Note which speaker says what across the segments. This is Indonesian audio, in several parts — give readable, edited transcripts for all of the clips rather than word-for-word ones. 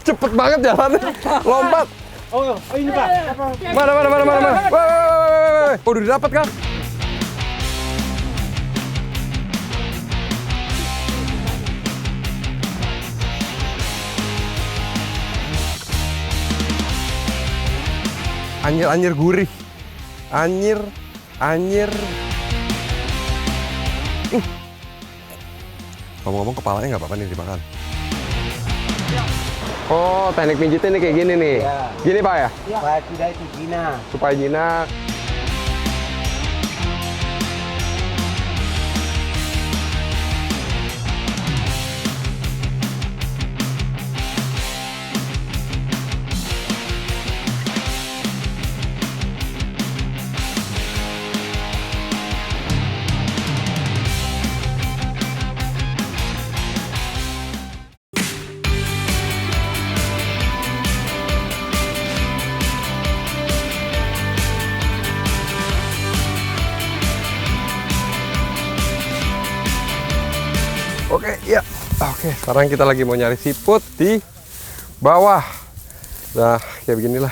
Speaker 1: Cepet banget jalannya. Lompat.
Speaker 2: Oh ini Pak.
Speaker 1: Mana. Udah didapat kan? Anyir gurih. Anyir. Ngomong-ngomong kepalanya nggak apa-apa nih dimakan. Oh, teknik pijitnya nih kayak gini nih.
Speaker 2: Ya.
Speaker 1: Gini Pak ya?
Speaker 2: Supaya tidak itu jinak.
Speaker 1: Supaya jinak. Oke, ya. Oke, sekarang kita lagi mau nyari siput di bawah. Nah, kayak beginilah.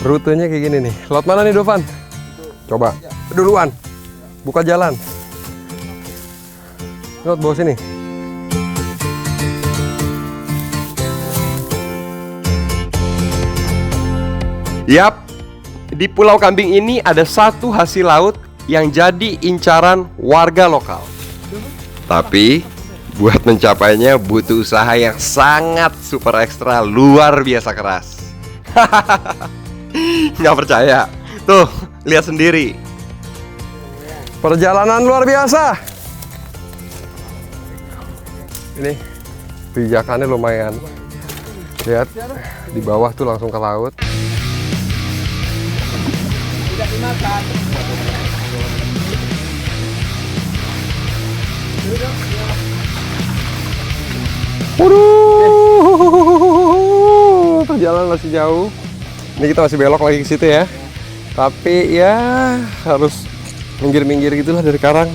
Speaker 1: Rutenya kayak gini nih. Laut mana nih, Dovan? Coba. Duluan. Buka jalan. Laut bawah sini. Yap. Di Pulau Kambing ini ada satu hasil laut yang jadi incaran warga lokal. Tapi buat mencapainya butuh usaha yang sangat super ekstra luar biasa keras. Nggak percaya? Tuh, lihat sendiri. Perjalanan luar biasa. Ini pijakannya lumayan. Lihat, di bawah tuh langsung ke laut.
Speaker 2: Tidak dimakan.
Speaker 1: Waduh, perjalanan masih jauh. Ini kita masih belok lagi ke situ ya. Tapi ya harus minggir-minggir gitulah dari karang.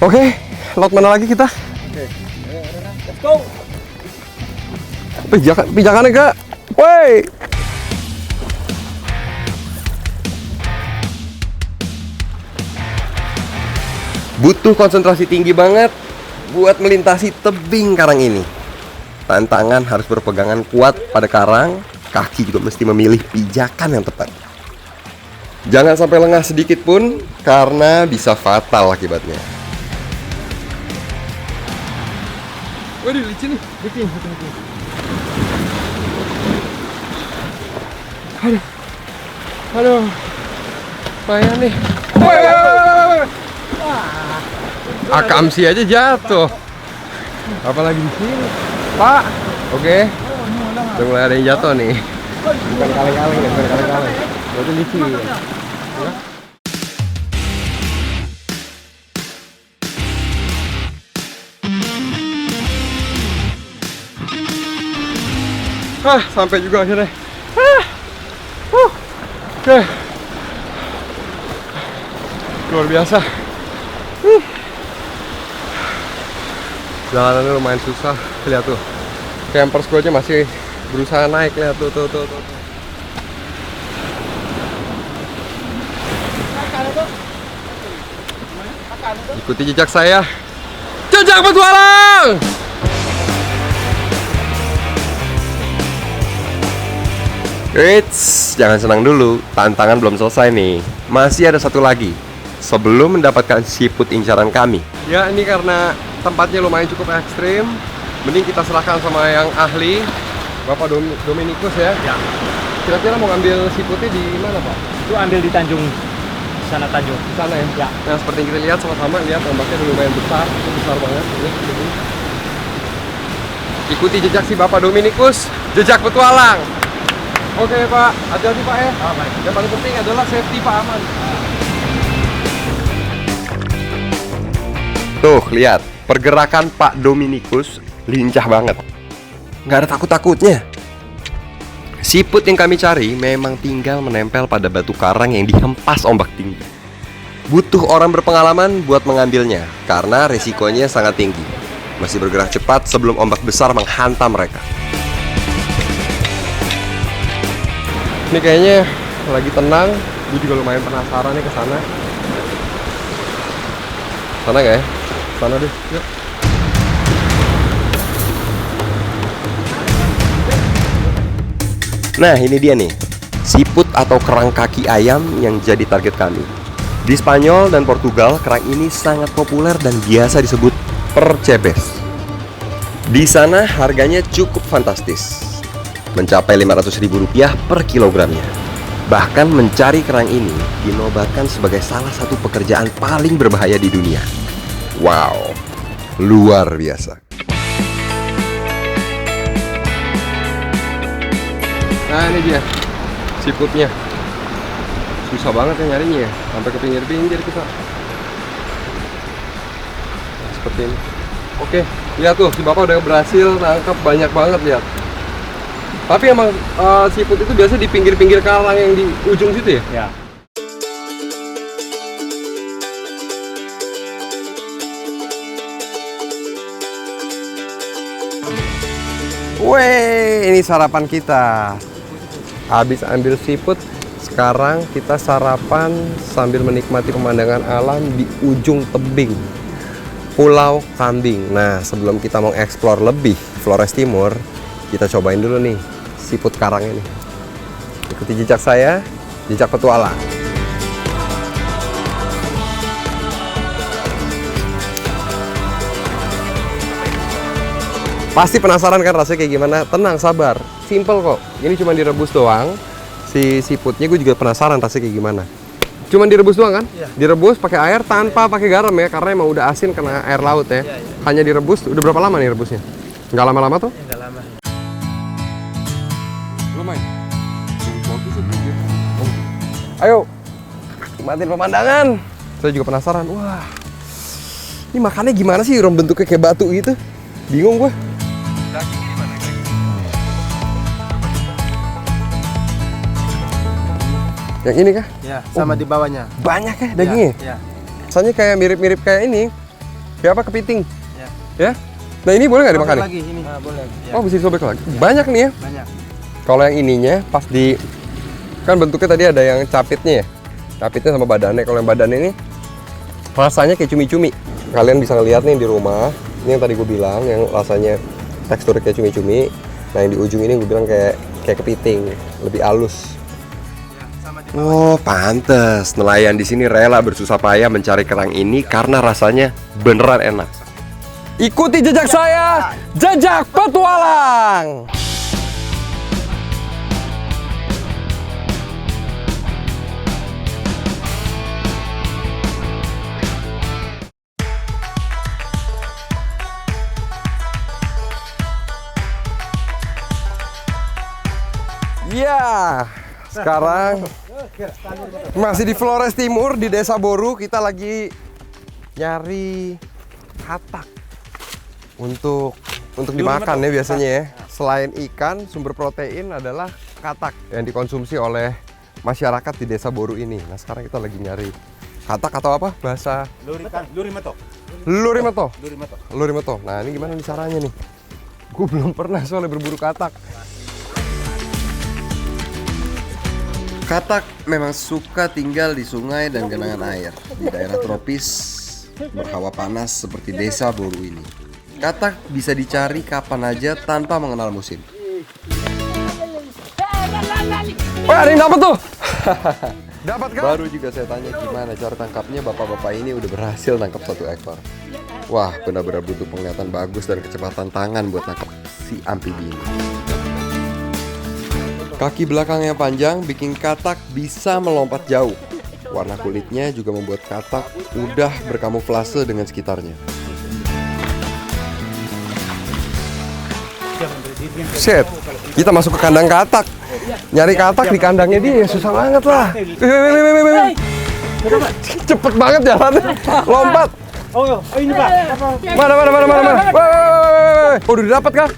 Speaker 1: Oke, laut mana lagi kita?
Speaker 2: Let's go.
Speaker 1: Pijakannya Kak. Woi. Butuh konsentrasi tinggi banget buat melintasi tebing karang ini. Tantangan harus berpegangan kuat pada karang, kaki juga mesti memilih pijakan yang tepat. Jangan sampai lengah sedikit pun, karena bisa fatal akibatnya. Waduh, licin nih.
Speaker 2: Licin.
Speaker 1: Aduh. Payah nih. Akamsi aja jatuh. Apalagi di sini, Pak. Oke. Udah mulai ada yang jatuh nih. Bukan kaleng-kaleng. Berarti licin. Sampai juga akhirnya. Oke. Luar biasa. Jalanannya lumayan susah, lihat tuh. Campers gue aja masih berusaha naik, lihat tuh. Ikuti jejak saya. Jejak petualang! Eits, jangan senang dulu. Tantangan belum selesai nih. Masih ada satu lagi sebelum mendapatkan siput incaran kami. Ya, ini karena tempatnya lumayan cukup ekstrim, mending kita serahkan sama yang ahli, Bapak Dominikus ya.
Speaker 2: Ya.
Speaker 1: Kira-kira mau ngambil siputnya di mana, Pak?
Speaker 2: Itu ambil di Tanjung. Sana Tanjung.
Speaker 1: Di sana ya?
Speaker 2: Ya.
Speaker 1: Nah, seperti yang kita lihat sama-sama, lihat ombaknya lumayan besar, itu besar banget. Ini. Ikuti jejak si Bapak Dominikus, jejak petualang. Oke Pak, hati-hati Pak ya.
Speaker 2: Oh, baik.
Speaker 1: Yang paling penting adalah safety Pak, aman. Tuh, lihat. Pergerakan Pak Dominikus lincah banget. Nggak ada takut-takutnya. Siput yang kami cari memang tinggal menempel pada batu karang yang dihempas ombak tinggi. Butuh orang berpengalaman buat mengambilnya karena resikonya sangat tinggi. Mesti bergerak cepat sebelum ombak besar menghantam mereka. Ini kayaknya lagi tenang. Gue juga lumayan penasaran nih ke sana. Sana gak ya? Sana deh. Yuk. Nah, ini dia nih. Siput atau kerang kaki ayam yang jadi target kami. Di Spanyol dan Portugal, kerang ini sangat populer dan biasa disebut percebes. Di sana harganya cukup fantastis, mencapai Rp500.000 per kilogramnya. Bahkan mencari kerang ini dinobatkan sebagai salah satu pekerjaan paling berbahaya di dunia. Wow, luar biasa. Nah, ini dia siputnya. Susah banget ya nyarinya ya, sampai ke pinggir-pinggir kita. Nah, seperti ini. Oke, lihat tuh, si bapak udah berhasil nangkap banyak banget, lihat. Tapi emang siput itu biasa di pinggir-pinggir karang yang di ujung situ ya?
Speaker 2: Ya.
Speaker 1: Weh, ini sarapan kita. Habis ambil siput, sekarang kita sarapan sambil menikmati pemandangan alam di ujung tebing Pulau Kambing. Nah, sebelum kita mau eksplor lebih Flores Timur, kita cobain dulu nih siput karang ini. Ikuti jejak saya, jejak petualang. Pasti penasaran kan rasanya kayak gimana? Tenang, sabar. Simple kok. Ini cuma direbus doang. Si siputnya gue juga penasaran rasanya kayak gimana. Cuma direbus doang kan? Iya. Direbus pakai air tanpa pakai garam ya, karena emang udah asin kena air laut ya. Iya, iya. Hanya direbus. Udah berapa lama nih rebusnya? Nggak lama-lama tuh?
Speaker 2: Nggak lama.
Speaker 1: Lumayan. Ayo, nikmatin pemandangan. Saya juga penasaran. Wah, ini makannya gimana sih? Orang bentuknya kayak batu gitu. Bingung gue. Dagingnya di mana? Yang ini kah?
Speaker 2: Ya, sama di bawahnya.
Speaker 1: Banyak ya dagingnya?
Speaker 2: Ya.
Speaker 1: Rasanya kayak mirip-mirip kayak ini. Kayak apa? Kepiting.
Speaker 2: Ya.
Speaker 1: Ya? Nah, ini boleh nggak dimakan nih?
Speaker 2: Lagi ini. Ah, boleh. Ya.
Speaker 1: Oh, bisa disobek lagi. Banyak nih ya?
Speaker 2: Banyak.
Speaker 1: Kalau yang ininya pas di kan bentuknya tadi ada yang capitnya ya. Capitnya sama badannya. Kalau yang badannya ini rasanya kayak cumi-cumi. Kalian bisa ngeliat nih di rumah. Ini yang tadi gue bilang, yang rasanya teksturnya kayak cumi-cumi. Nah, yang di ujung ini gue bilang kayak kepiting, lebih halus. Oh, pantes nelayan di sini rela bersusah payah mencari kerang ini karena rasanya beneran enak. Ikuti jejak saya, jejak petualang. Ya, sekarang masih di Flores Timur, di Desa Boru. Kita lagi nyari katak untuk dimakan ya biasanya ya. Selain ikan, sumber protein adalah katak yang dikonsumsi oleh masyarakat di Desa Boru ini. Nah, sekarang kita lagi nyari katak atau apa bahasa?
Speaker 2: Lurimeto.
Speaker 1: Lurimeto. Nah, ini gimana nih caranya nih? Gue belum pernah soalnya berburu katak. Katak memang suka tinggal di sungai dan genangan air di daerah tropis berhawa panas seperti Desa Boru ini. Katak bisa dicari kapan aja tanpa mengenal musim. Wah, ada yang dapat tuh. Dapat kan? Baru juga saya tanya gimana cara tangkapnya. Bapak-bapak ini udah berhasil tangkap 1 ekor. Wah, benar-benar butuh penglihatan bagus dan kecepatan tangan buat tangkap si amfibi ini. Kaki belakangnya panjang bikin katak bisa melompat jauh. Warna kulitnya juga membuat katak mudah berkamuflase dengan sekitarnya. Set, kita masuk ke kandang katak. Nyari katak di kandangnya dia susah banget lah. Cepet banget jalannya, lompat.
Speaker 2: Oh, ini Pak.
Speaker 1: Mana. Oh, udah dapat kah?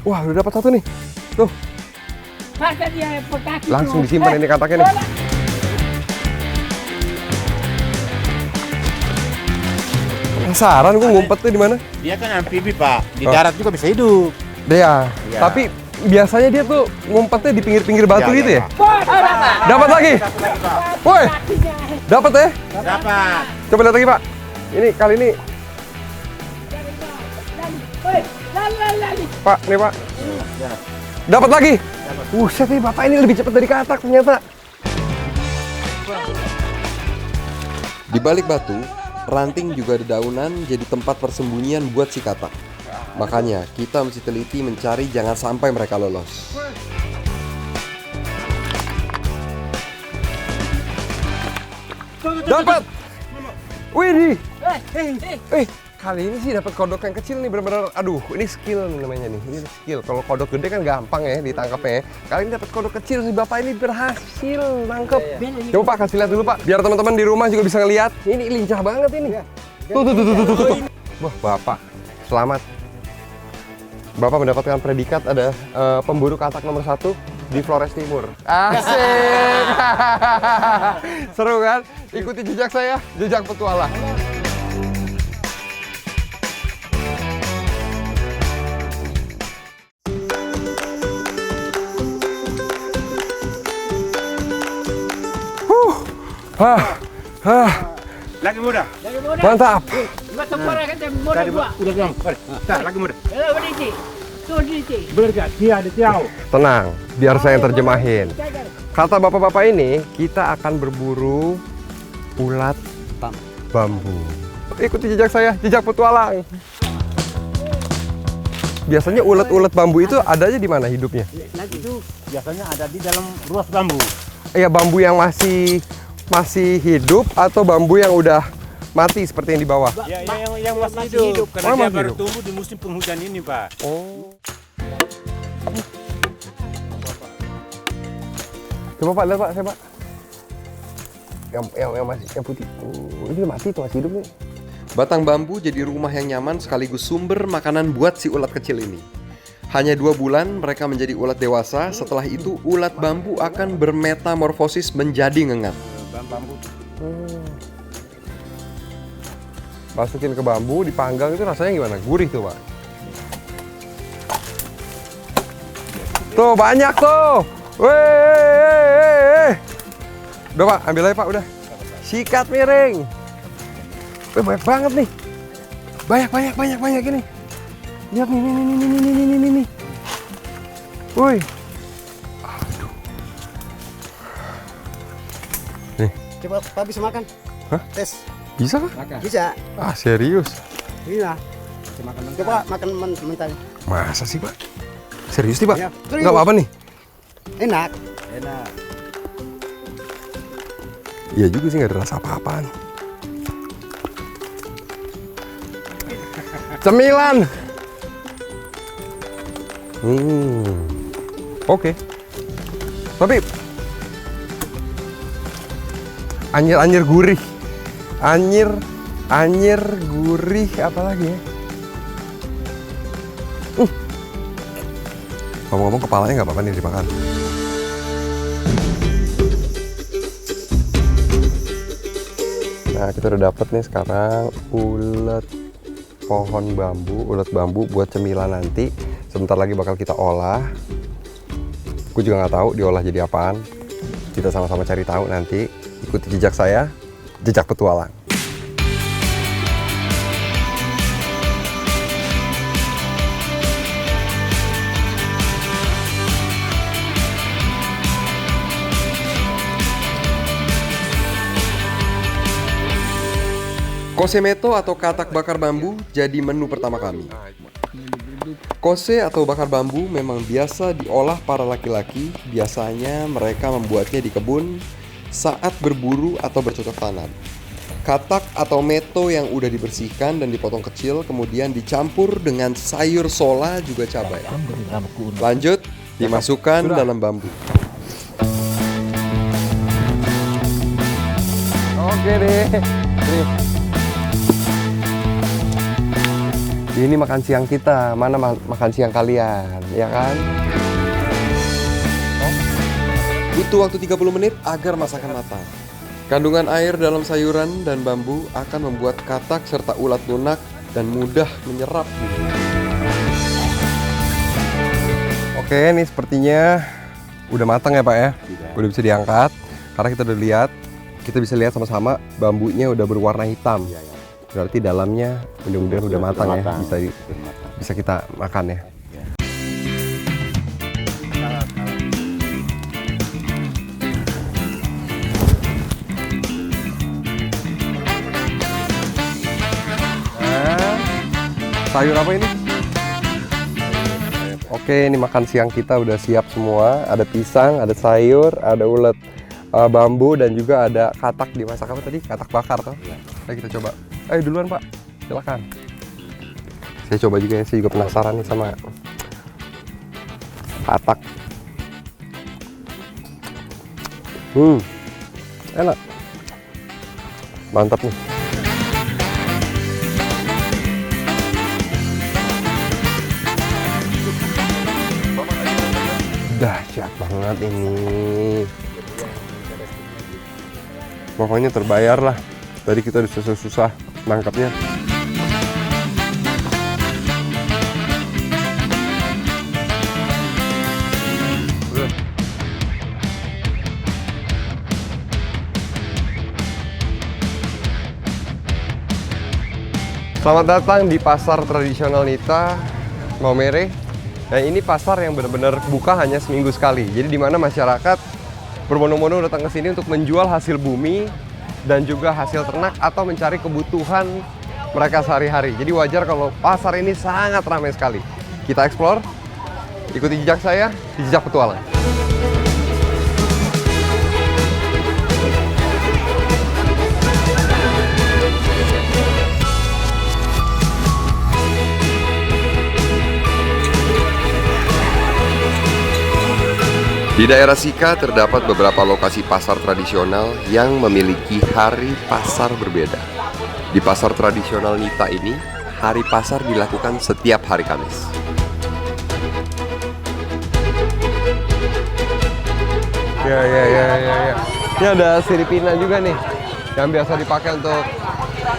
Speaker 1: Wah, udah dapat 1 nih. Tuh. Langsung disimpan ini kataknya nih. Penasaran gue ngumpetnya di mana?
Speaker 2: Dia kan amfibi, Pak. Di darat juga bisa hidup.
Speaker 1: Dia.
Speaker 2: Iya.
Speaker 1: Tapi biasanya dia tuh ngumpetnya di pinggir-pinggir batu
Speaker 2: Iya,
Speaker 1: gitu
Speaker 2: iya,
Speaker 1: ya? Dapat lagi.
Speaker 2: Satu lagi, Pak.
Speaker 1: Woi. Dapat ya?
Speaker 2: Dapat.
Speaker 1: Coba lihat lagi, Pak. Ini kali ini Pak, nih Pak.
Speaker 2: Ya.
Speaker 1: Dapat lagi. Buset nih, Bapak ini lebih cepat dari katak ternyata. Di balik batu, ranting juga ada daunan jadi tempat persembunyian buat si katak. Makanya kita mesti teliti mencari jangan sampai mereka lolos. Dapat. Widih. Kali ini sih dapat kodok yang kecil nih bener-bener. Aduh, ini skill nih namanya nih. Ini skill. Kalau kodok gede kan gampang ya ditangkapnya ya. Kali ini dapat kodok kecil sih, Bapak ini berhasil nangkep. Coba Pak kasih lihat dulu Pak, biar teman-teman di rumah juga bisa ngeliat. Ini lincah banget ini. Tuh. Wah, Bapak selamat. Bapak mendapatkan predikat ada pemburu katak nomor 1 di Flores Timur. Asik. Seru kan? Ikuti jejak saya, jejak petualang.
Speaker 2: Lagi muda.
Speaker 1: Mantap.
Speaker 2: Udah dong. Nah, lagi muda. Bener gak? Dia ada tiau.
Speaker 1: Tenang, biar saya yang terjemahin. Kata bapak-bapak ini, kita akan berburu ulat bambu. Ikuti jejak saya, jejak petualang. Biasanya ulat-ulat bambu itu adanya di mana hidupnya?
Speaker 2: Itu biasanya ada di dalam ruas bambu.
Speaker 1: Iya, bambu yang masih hidup atau bambu yang udah mati seperti yang di bawah?
Speaker 2: Ya, yang masih hidup. Karena
Speaker 1: Oh,
Speaker 2: dia
Speaker 1: masih
Speaker 2: baru
Speaker 1: hidup.
Speaker 2: tumbuh di musim penghujan ini, Pak.
Speaker 1: Oh. Coba Pak, lihat Pak, saya Pak. Yang putih. Oh, ini mati tuh, masih hidup nih. Batang bambu jadi rumah yang nyaman sekaligus sumber makanan buat si ulat kecil ini. Hanya 2 bulan mereka menjadi ulat dewasa. Setelah itu ulat bambu akan bermetamorfosis menjadi ngengat.
Speaker 2: Bambu.
Speaker 1: Masukin ke bambu, dipanggang itu rasanya gimana? Gurih tuh Pak. Tuh banyak tuh. Weh. Udah Pak, ambil aja Pak udah. Sikat miring. Banyak banget nih. Banyak ini. Lihat nih. Woi. Aduh. Nih,
Speaker 3: Coba Pak bisa makan?
Speaker 1: Hah?
Speaker 3: Tes.
Speaker 1: bisa kah?
Speaker 3: Bisa.
Speaker 1: Ah, serius?
Speaker 3: Iya. Coba makan mentah.
Speaker 1: Masa sih Pak? Serius nih Pak?
Speaker 3: Iya, serius.
Speaker 1: Nggak apa-apa nih?
Speaker 3: Enak.
Speaker 1: Iya juga sih, nggak ada rasa apa-apaan. Cemilan. Oke. Tapi anyir gurih. Anyir gurih apa lagi ya? Ngomong-ngomong kepalanya nggak apa-apa nih dimakan. Nah, kita udah dapet nih sekarang ulet bambu buat cemilan nanti. Sebentar lagi bakal kita olah. Gue juga nggak tahu diolah jadi apaan. Kita sama-sama cari tahu nanti. Ikuti jejak saya, jejak petualang. Kosemeto atau katak bakar bambu jadi menu pertama kami. Kose atau bakar bambu memang biasa diolah para laki-laki. Biasanya mereka membuatnya di kebun saat berburu atau bercocok tanam. Katak atau meto yang udah dibersihkan dan dipotong kecil kemudian dicampur dengan sayur sola juga cabai. Lanjut, dimasukkan dalam bambu. Oke deh. Ini makan siang kita, mana makan siang kalian, ya kan? Butuh waktu 30 menit agar masakan matang. Kandungan air dalam sayuran dan bambu akan membuat katak serta ulat lunak dan mudah menyerap. Oke, ini sepertinya udah matang ya Pak ya? Udah bisa diangkat. Karena kita udah lihat, kita bisa lihat sama-sama bambunya udah berwarna hitam. Berarti dalamnya mudah-mudahan udah matang ya, bisa kita makan ya. Sayur apa ini? Oke, ini makan siang kita udah siap semua. Ada pisang, ada sayur, ada ulet bambu, dan juga ada katak dimasak apa tadi? Katak bakar toh? Nah, kita coba. Ayo duluan Pak, silakan. Saya coba juga ya, saya juga penasaran nih sama katak. Enak. Mantap nih. Dahsyat banget ini. Pokoknya terbayar lah. Tadi kita udah susah-susah nangkapnya. Selamat datang di pasar tradisional Nita, Maumere. Nah, ini pasar yang benar-benar buka hanya seminggu sekali. Jadi di mana masyarakat berbondong-bondong datang ke sini untuk menjual hasil bumi dan juga hasil ternak atau mencari kebutuhan mereka sehari-hari. Jadi wajar kalau pasar ini sangat ramai sekali. Kita explore, ikuti jejak saya di Jejak Petualang. Di daerah Sika terdapat beberapa lokasi pasar tradisional yang memiliki hari pasar berbeda. Di pasar tradisional Nita ini, hari pasar dilakukan setiap hari Kamis. Ya. Ini ada siripina juga nih, yang biasa dipakai untuk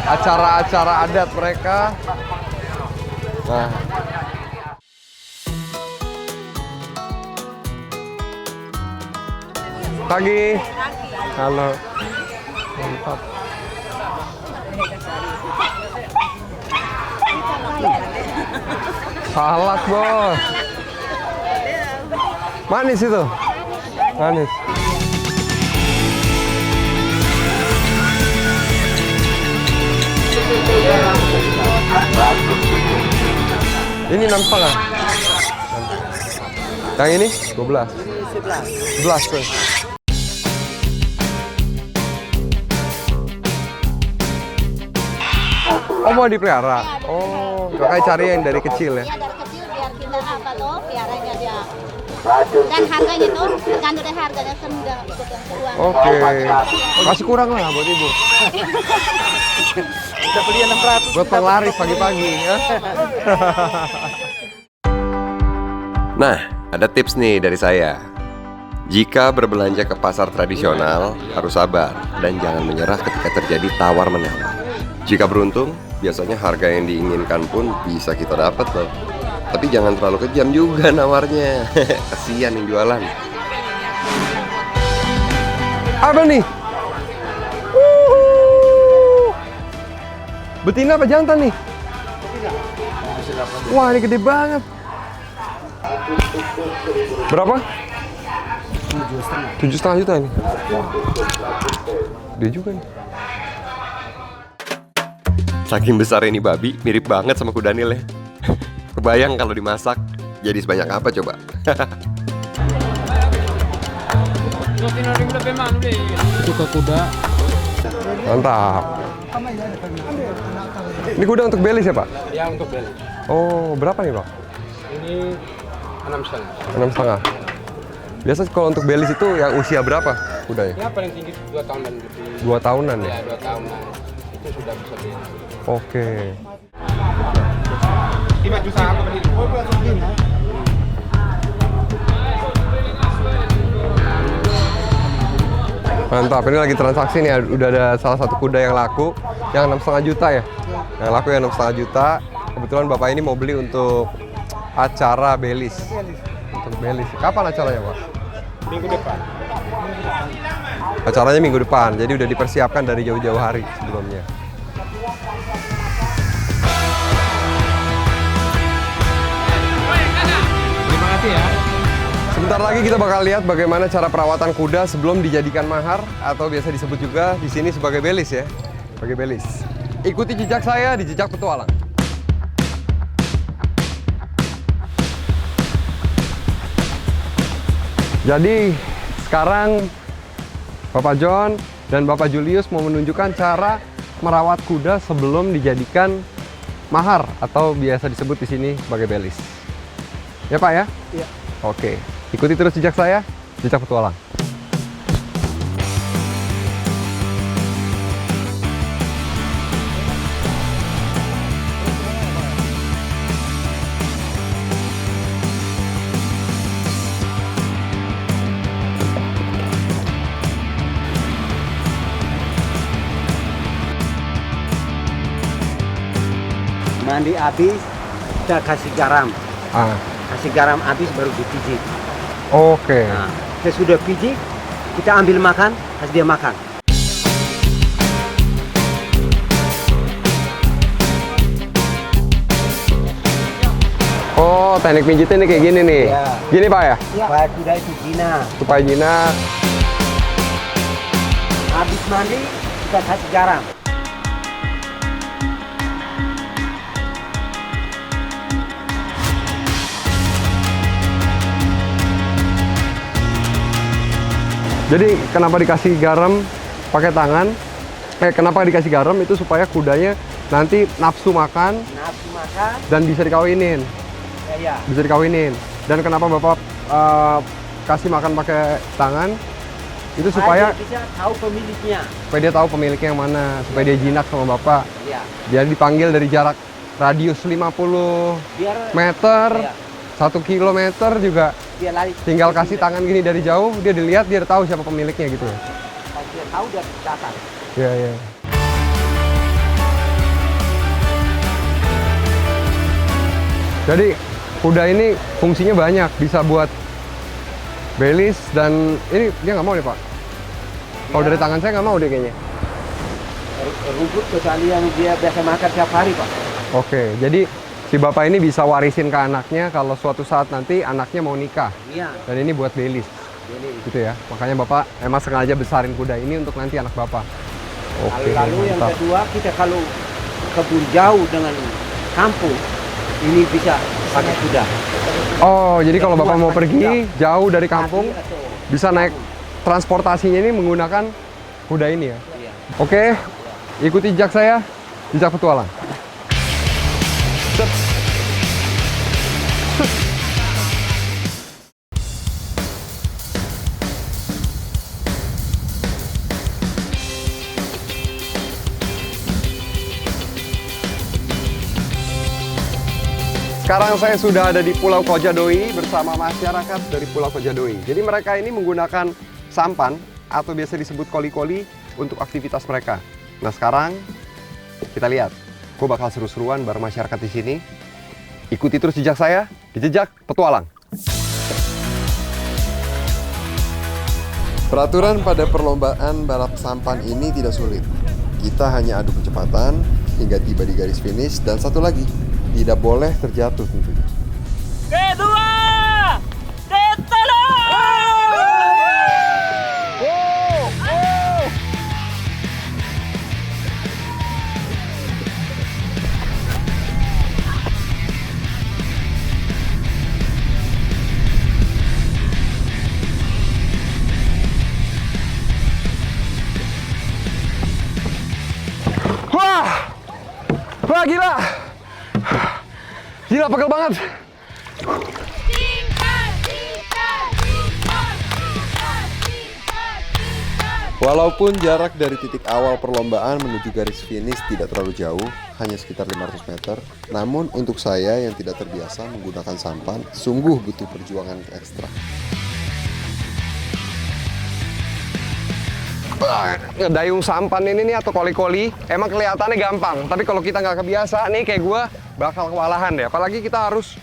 Speaker 1: acara-acara adat mereka. Nah. Pagi. Halo. Mantap. Salak, Bos. Manis itu. Manis. Ini 6,5. Yang ini 12. 11 tuh. Oh, mau dipelihara? Oh, makanya cari yang dari kecil ya?
Speaker 4: Iya, dari kecil biar kita apa loh, piaranya dia. Dan harganya tuh tergantung dari harganya kan udah ikutan keuangan.
Speaker 1: Oke. Masih kurang lah buat ibu.
Speaker 2: Kita beli 600.
Speaker 1: Buat penglaris pagi-pagi ya. Nah, ada tips nih dari saya. Jika berbelanja ke pasar tradisional, harus sabar dan jangan menyerah ketika terjadi tawar-menawar. Jika beruntung, biasanya harga yang diinginkan pun bisa kita dapat loh. Tapi jangan terlalu kejam juga nawarnya. Kasihan yang jualan. Apa nih? Betina apa jantan nih? Wah, ini gede banget. Berapa? 7,5 juta ini. Gede juga nih. Saking besar ini babi, mirip banget sama kudanil ya. Kebayang kalau dimasak, jadi sebanyak apa coba?
Speaker 2: Suka kuda.
Speaker 1: Mantap. Ini kuda untuk belis ya Pak?
Speaker 2: Ya, untuk beli.
Speaker 1: Oh, berapa nih Pak?
Speaker 2: Ini 6,5.
Speaker 1: 6,5. Biasa kalau untuk belis itu yang usia berapa kudanya?
Speaker 2: Ya, paling tinggi 2 tahun dan lebih.
Speaker 1: 2 tahunan ya?
Speaker 2: Ya, 2 tahunan. Itu sudah bisa beli.
Speaker 1: Oke.
Speaker 2: 5 juta aku beli.
Speaker 1: Mantap, ini lagi transaksi nih, udah ada salah satu kuda yang laku, yang 6,5 juta ya? Yang laku yang 6,5 juta. Kebetulan Bapak ini mau beli untuk acara Belis. Untuk Belis. Kapan acaranya, Pak?
Speaker 2: Minggu depan.
Speaker 1: Acaranya minggu depan, jadi udah dipersiapkan dari jauh-jauh hari sebelumnya.
Speaker 2: Terima kasih ya.
Speaker 1: Sebentar lagi kita bakal lihat bagaimana cara perawatan kuda sebelum dijadikan mahar atau biasa disebut juga di sini sebagai belis ya. Sebagai belis. Ikuti jejak saya di Jejak Petualang. Jadi sekarang Bapak John dan Bapak Julius mau menunjukkan cara merawat kuda sebelum dijadikan mahar atau biasa disebut di sini sebagai belis. Ya Pak ya?
Speaker 3: Iya.
Speaker 1: Oke, ikuti terus jejak saya, Jejak Petualang.
Speaker 3: Mandi habis, kita kasih garam. Kasih garam habis baru dipijit.
Speaker 1: Oke.
Speaker 3: Nah, kita sudah pijit, kita ambil makan, kasih dia makan.
Speaker 1: Oh, teknik pijitnya nih kayak gini nih.
Speaker 3: Iya.
Speaker 1: Gini Pak ya?
Speaker 3: Supaya kuda itu jinak.
Speaker 1: Supaya jinak.
Speaker 3: Habis mandi, kita kasih garam.
Speaker 1: Jadi kenapa dikasih garam pakai tangan? Kenapa dikasih garam itu supaya kudanya nanti nafsu makan
Speaker 3: Nafsu makan,
Speaker 1: dan bisa dikawinin.
Speaker 3: ya.
Speaker 1: Bisa dikawinin. Dan kenapa Bapak kasih makan pakai tangan? Itu supaya
Speaker 3: dia bisa tahu pemiliknya.
Speaker 1: dia tahu pemiliknya yang mana, supaya dia jinak sama Bapak.
Speaker 3: Ya.
Speaker 1: Dia dipanggil dari jarak radius 50
Speaker 3: Biar
Speaker 1: meter,
Speaker 3: ya,
Speaker 1: 1 kilometer juga.
Speaker 3: dia lari.
Speaker 1: Tinggal kasih tangan gini dari jauh, dia dilihat, dia udah tahu siapa pemiliknya gitu ya.
Speaker 3: Pas dia tahu dia datang.
Speaker 1: Iya, iya. Jadi kuda ini fungsinya banyak, bisa buat belis dan ini dia nggak mau nih Pak. Kalau dari tangan saya nggak mau dia kayaknya.
Speaker 3: Rumput kecuali yang dia biasa makan tiap hari Pak.
Speaker 1: Oke, jadi si Bapak ini bisa warisin ke anaknya kalau suatu saat nanti anaknya mau nikah.
Speaker 3: Iya.
Speaker 1: Dan ini buat belis,
Speaker 3: Jadi
Speaker 1: gitu ya. Makanya Bapak emang sengaja besarin kuda ini untuk nanti anak Bapak. Oke,
Speaker 3: lalu yang
Speaker 1: mantap.
Speaker 3: kedua kita kalau kebun jauh dengan kampung ini bisa pakai kuda.
Speaker 1: Oh, jadi kalau Bapak mau
Speaker 3: Pakai
Speaker 1: pergi jauh dari kampung,
Speaker 3: Pagi atau
Speaker 1: bisa naik transportasinya ini menggunakan kuda ini ya.
Speaker 3: Iya.
Speaker 1: Oke, ikuti jejak saya, Jejak Petualang. Set. Sekarang saya sudah ada di Pulau Kojadoi bersama masyarakat dari Pulau Kojadoi. Jadi mereka ini menggunakan sampan atau biasa disebut koli-koli untuk aktivitas mereka. Nah sekarang kita lihat, gue bakal seru-seruan bareng masyarakat di sini. Ikuti terus jejak saya di Jejak Petualang. Peraturan pada perlombaan balap sampan ini tidak sulit. Kita hanya adu kecepatan hingga tiba di garis finish dan satu lagi, tidak boleh terjatuh tentunya.
Speaker 5: Kedua, Detalo!
Speaker 1: Wah! Wah gila! Gila pegel banget. Walaupun jarak dari titik awal perlombaan menuju garis finish tidak terlalu jauh, hanya sekitar 500 meter, namun untuk saya yang tidak terbiasa menggunakan sampan, sungguh butuh perjuangan ekstra. Ngedayung sampan ini nih atau koli-koli emang kelihatannya gampang, tapi kalau kita nggak kebiasa nih kayak gue bakal kewalahan deh. Apalagi kita harus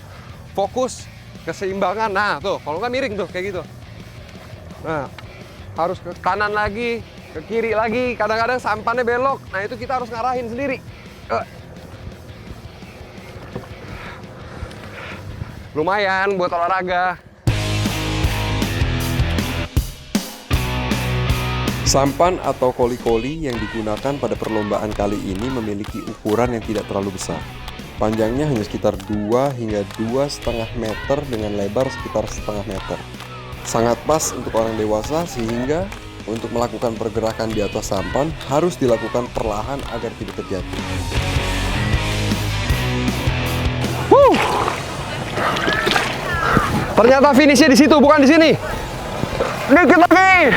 Speaker 1: fokus keseimbangan. Nah tuh, kalau nggak miring tuh kayak gitu. Nah, harus ke kanan lagi, ke kiri lagi. Kadang-kadang sampannya belok. Nah itu kita harus ngarahin sendiri. Lumayan buat olahraga. Sampan atau koli-koli yang digunakan pada perlombaan kali ini memiliki ukuran yang tidak terlalu besar. Panjangnya hanya sekitar 2 hingga 2,5 meter dengan lebar sekitar setengah meter. Sangat pas untuk orang dewasa sehingga untuk melakukan pergerakan di atas sampan harus dilakukan perlahan agar tidak terjatuh. Ternyata finishnya di situ, bukan di sini. Dikit lagi.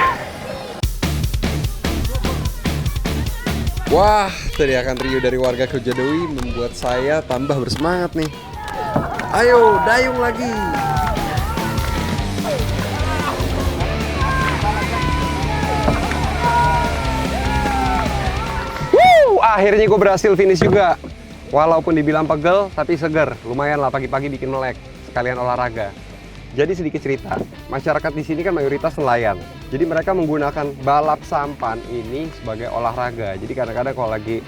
Speaker 1: Wah, teriakan Rio dari warga Kojadowi membuat saya tambah bersemangat nih. Ayo, dayung lagi. Akhirnya gue berhasil finish juga. Walaupun dibilang pegel, tapi seger. Lumayan lah pagi-pagi bikin melek, sekalian olahraga. Jadi sedikit cerita, masyarakat di sini kan mayoritas nelayan. Jadi mereka menggunakan balap sampan ini sebagai olahraga. Jadi kadang-kadang kalau lagi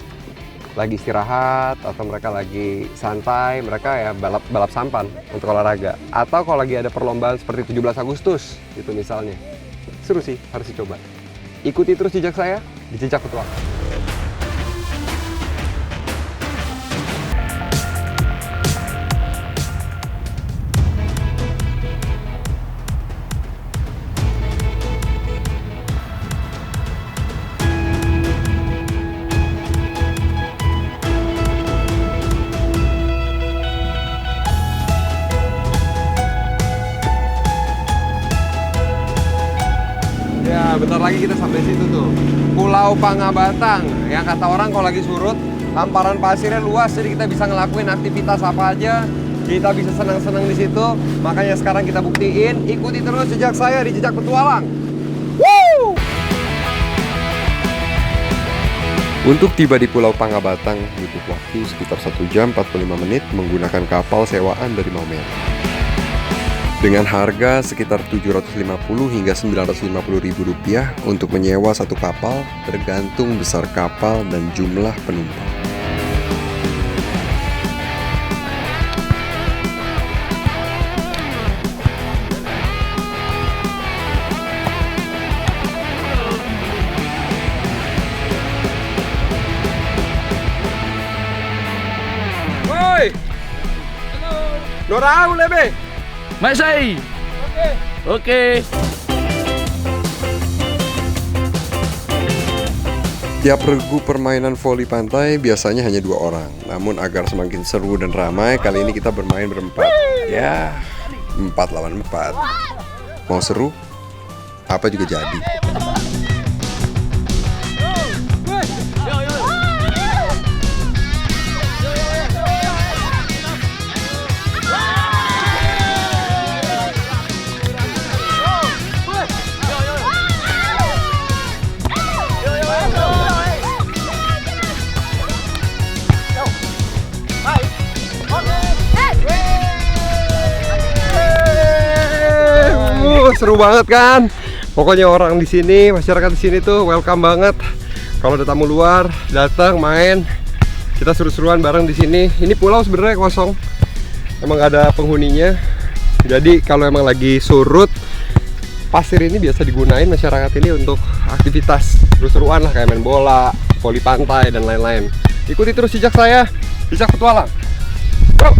Speaker 1: istirahat atau mereka lagi santai, mereka ya balap sampan untuk olahraga. Atau kalau lagi ada perlombaan seperti 17 Agustus itu misalnya. Seru sih, harus dicoba. Ikuti terus jejak saya di Jejak Petualang. Bentar lagi kita sampai situ tuh, Pulau Pangabatang. Yang kata orang kalau lagi surut, hamparan pasirnya luas, jadi kita bisa ngelakuin aktivitas apa aja. Kita bisa senang-senang di situ. Makanya sekarang kita buktiin, ikuti terus jejak saya di Jejak Petualang. Woo! Untuk tiba di Pulau Pangabatang butuh waktu sekitar 1 jam 45 menit menggunakan kapal sewaan dari Maumere. Dengan harga sekitar 750 hingga 950 ribu rupiah untuk menyewa satu kapal, tergantung besar kapal dan jumlah penumpang. Woi! Halo! Norau lebe!
Speaker 5: Masai. Oke.
Speaker 1: Tiap regu permainan voli pantai biasanya hanya 2 orang. Namun agar semakin seru dan ramai, kali ini kita bermain berempat. Ya, 4 lawan 4. Mau seru? Apa juga jadi. Seru banget kan? Pokoknya orang di sini, masyarakat di sini tuh welcome banget. Kalau ada tamu luar datang main, kita seru-seruan bareng di sini. Ini pulau sebenarnya kosong, emang gak ada penghuninya. Jadi kalau emang lagi surut, pasir ini biasa digunain masyarakat ini untuk aktivitas seru-seruan lah, kayak main bola, voli pantai dan lain-lain. Ikuti terus jejak saya, Jejak Petualang. Go!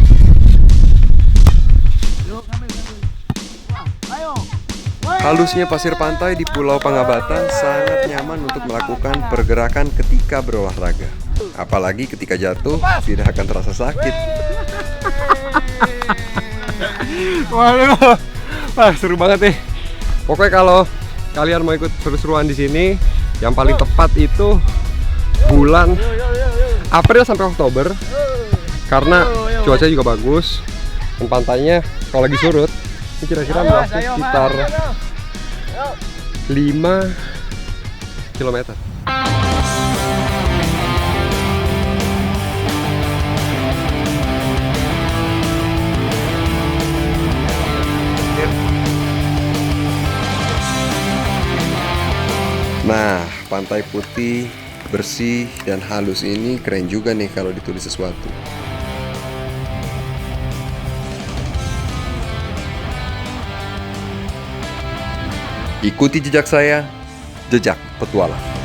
Speaker 1: Halusnya pasir pantai di Pulau Pangabatang sangat nyaman untuk melakukan pergerakan ketika berolahraga. Apalagi ketika jatuh, tidak akan terasa sakit.
Speaker 3: Waduh, wah seru banget nih. Pokoknya kalau kalian mau ikut seru-seruan di sini, yang paling tepat itu bulan April sampai Oktober, karena cuaca juga bagus dan pantainya kalau lagi surut ini kira-kira luasnya sekitar 5 km. Nah, pantai putih, bersih, dan halus ini keren juga nih kalau ditulis sesuatu. Ikuti jejak saya, jejak petualang.